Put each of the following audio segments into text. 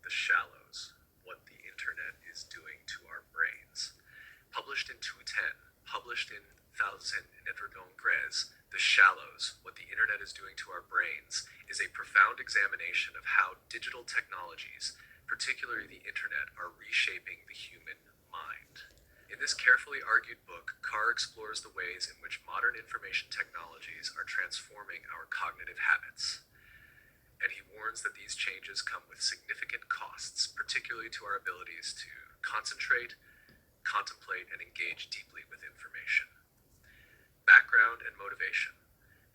The Shallows, What the Internet is Doing to Our Brains. Published in 2010, published in 1000 Grez, The Shallows, What the Internet is Doing to Our Brains, is a profound examination of how digital technologies, particularly the internet, are reshaping the human mind. In this carefully argued book, Carr explores the ways in which modern information technologies are transforming our cognitive habits. And he warns that these changes come with significant costs, particularly to our abilities to concentrate, contemplate, and engage deeply with information. Background and motivation.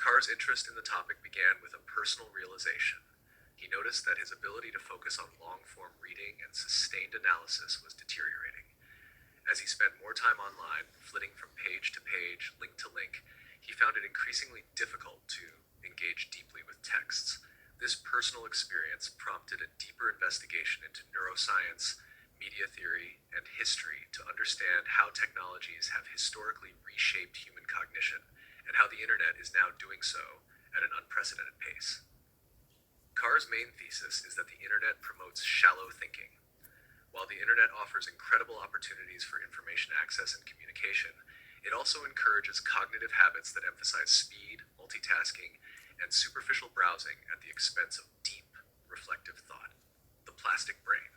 Carr's interest in the topic began with a personal realization. He noticed that his ability to focus on long-form reading and sustained analysis was deteriorating. As he spent more time online, flitting from page to page, link to link, he found it increasingly difficult to engage deeply with texts. This personal experience prompted a deeper investigation into neuroscience, media theory, and history to understand how technologies have historically reshaped human cognition and how the internet is now doing so at an unprecedented pace. Carr's main thesis is that the internet promotes shallow thinking. While the internet offers incredible opportunities for information access and communication, it also encourages cognitive habits that emphasize speed, multitasking, and superficial browsing at the expense of deep, reflective thought. The plastic brain.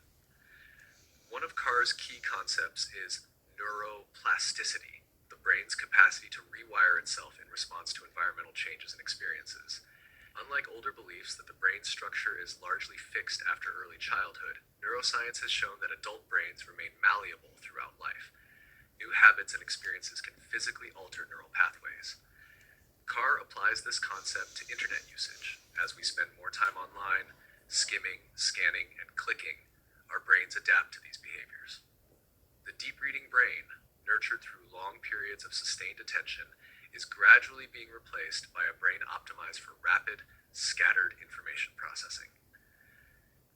One of Carr's key concepts is neuroplasticity, the brain's capacity to rewire itself in response to environmental changes and experiences. Unlike older beliefs that the brain structure is largely fixed after early childhood, neuroscience has shown that adult brains remain malleable throughout life. New habits and experiences can physically alter neural pathways. Carr applies this concept to internet usage. As we spend more time online, skimming, scanning, and clicking, our brains adapt to these behaviors. The deep reading brain, nurtured through long periods of sustained attention, is gradually being replaced by a brain optimized for rapid, scattered information processing.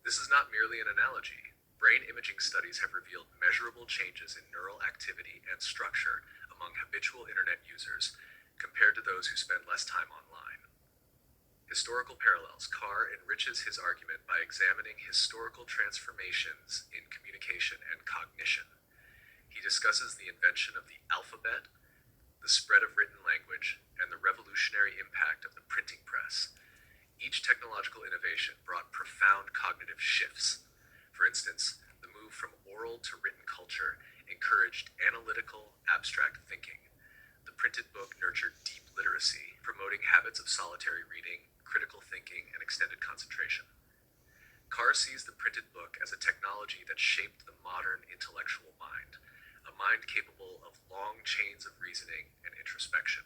This is not merely an analogy. Brain imaging studies have revealed measurable changes in neural activity and structure among habitual internet users compared to those who spend less time online. Historical parallels. Carr enriches his argument by examining historical transformations in communication and cognition. He discusses the invention of the alphabet, the spread of written language, and the revolutionary impact of the printing press. Each technological innovation brought profound cognitive shifts. For instance, the move from oral to written culture encouraged analytical, abstract thinking. The printed book nurtured deep literacy, promoting habits of solitary reading, critical thinking, and extended concentration. Carr sees the printed book as a technology that shaped the modern intellectual mind, a mind capable of long chains of reasoning and introspection.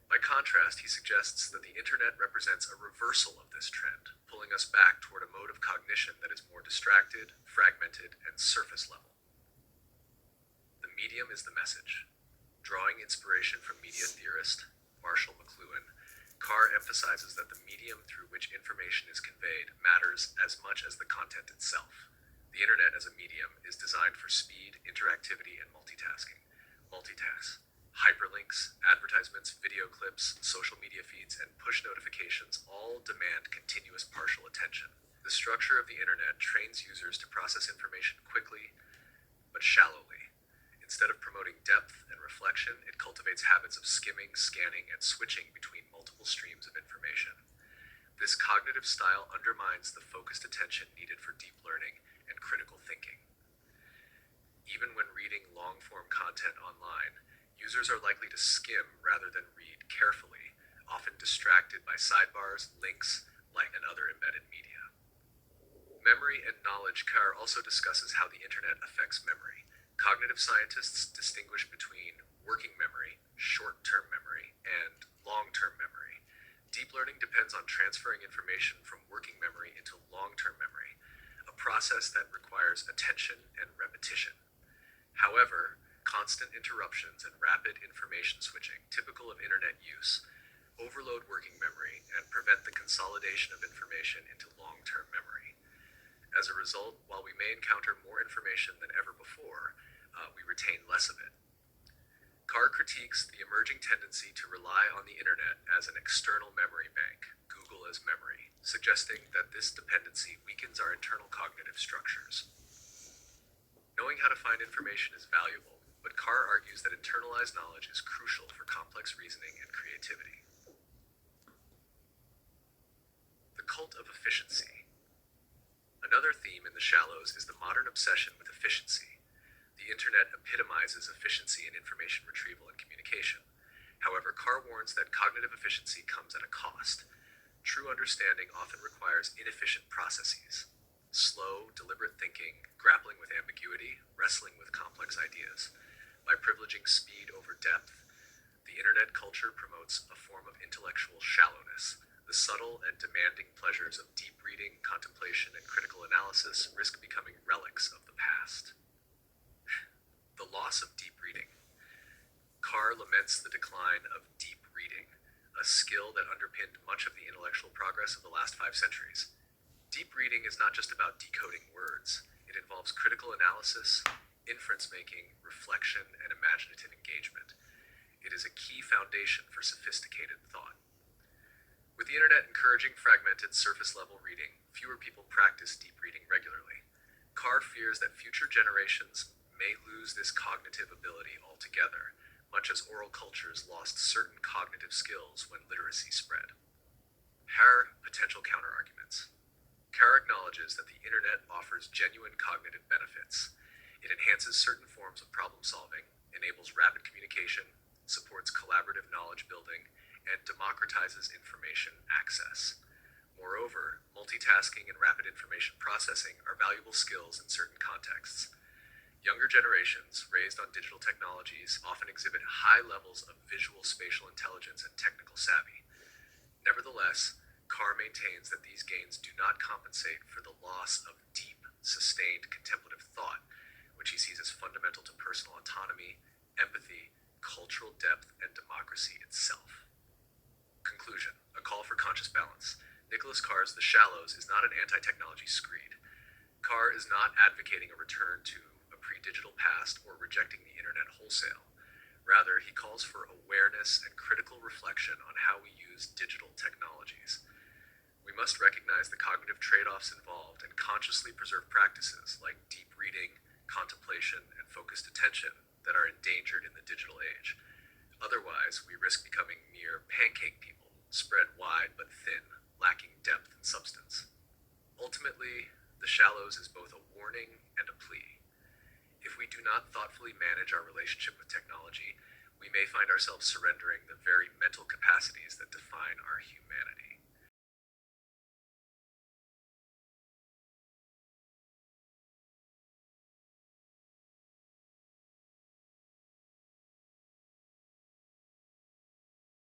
By contrast, he suggests that the internet represents a reversal of this trend, pulling us back toward a mode of cognition that is more distracted, fragmented, and surface level. The medium is the message. Drawing inspiration from media theorist Marshall McLuhan, Carr emphasizes that the medium through which information is conveyed matters as much as the content itself. The internet as a medium is designed for speed, interactivity, and multitasking. Hyperlinks, advertisements, video clips, social media feeds, and push notifications all demand continuous partial attention. The structure of the internet trains users to process information quickly, but shallowly. Instead of promoting depth and reflection, it cultivates habits of skimming, scanning, and switching between multiple streams of information. This cognitive style undermines the focused attention needed for deep learning and critical thinking. Even when reading long-form content online, users are likely to skim rather than read carefully, often distracted by sidebars, links, and other embedded media. Memory and knowledge. Carr also discusses how the internet affects memory. Cognitive scientists distinguish between working memory, short-term memory, and long-term memory. Deep learning depends on transferring information from working memory into long-term memory, a process that requires attention and repetition. However, constant interruptions and rapid information switching, typical of internet use, overload working memory and prevent the consolidation of information into long-term memory. As a result, while we may encounter more information than ever before, we retain less of it. Carr critiques the emerging tendency to rely on the internet as an external memory bank. Google Google as memory, suggesting that this dependency weakens our internal cognitive structures. Knowing how to find information is valuable, but Carr argues that internalized knowledge is crucial for complex reasoning and creativity. The cult of efficiency. Another theme in The Shallows is the modern obsession with efficiency. The internet epitomizes efficiency in information retrieval and communication. However, Carr warns that cognitive efficiency comes at a cost. True understanding often requires inefficient processes. Slow, deliberate thinking, grappling with ambiguity, wrestling with complex ideas. By privileging speed over depth, the internet culture promotes a form of intellectual shallowness. The subtle and demanding pleasures of deep reading, contemplation, and critical analysis risk becoming relics of the past. The loss of deep reading. Carr laments the decline of deep reading, a skill that underpinned much of the intellectual progress of the last 5 centuries. Deep reading is not just about decoding words. It involves critical analysis, inference making, reflection, and imaginative engagement. It is a key foundation for sophisticated thought. With the internet encouraging fragmented, surface-level reading, fewer people practice deep reading regularly. Carr fears that future generations may lose this cognitive ability altogether, much as oral cultures lost certain cognitive skills when literacy spread. Potential counterarguments. Carr acknowledges that the internet offers genuine cognitive benefits. It enhances certain forms of problem solving, enables rapid communication, supports collaborative knowledge building, and democratizes information access. Moreover, multitasking and rapid information processing are valuable skills in certain contexts. Younger generations, raised on digital technologies, often exhibit high levels of visual spatial intelligence and technical savvy. Nevertheless, Carr maintains that these gains do not compensate for the loss of deep, sustained contemplative thought, which he sees as fundamental to personal autonomy, empathy, cultural depth, and democracy itself. Conclusion: a call for conscious balance. Nicholas Carr's The Shallows is not an anti-technology screed. Carr is not advocating a return to a pre-digital past or rejecting the internet wholesale. Rather, he calls for awareness and critical reflection on how we use digital technologies. We must recognize the cognitive trade-offs involved and consciously preserve practices like deep reading, contemplation, and focused attention that are endangered in the digital age. Otherwise, we risk becoming mere pancake people, spread wide but thin, lacking depth and substance. Ultimately, The Shallows is both a warning and a plea. If we do not thoughtfully manage our relationship with technology, we may find ourselves surrendering the very mental capacities that define our humanity.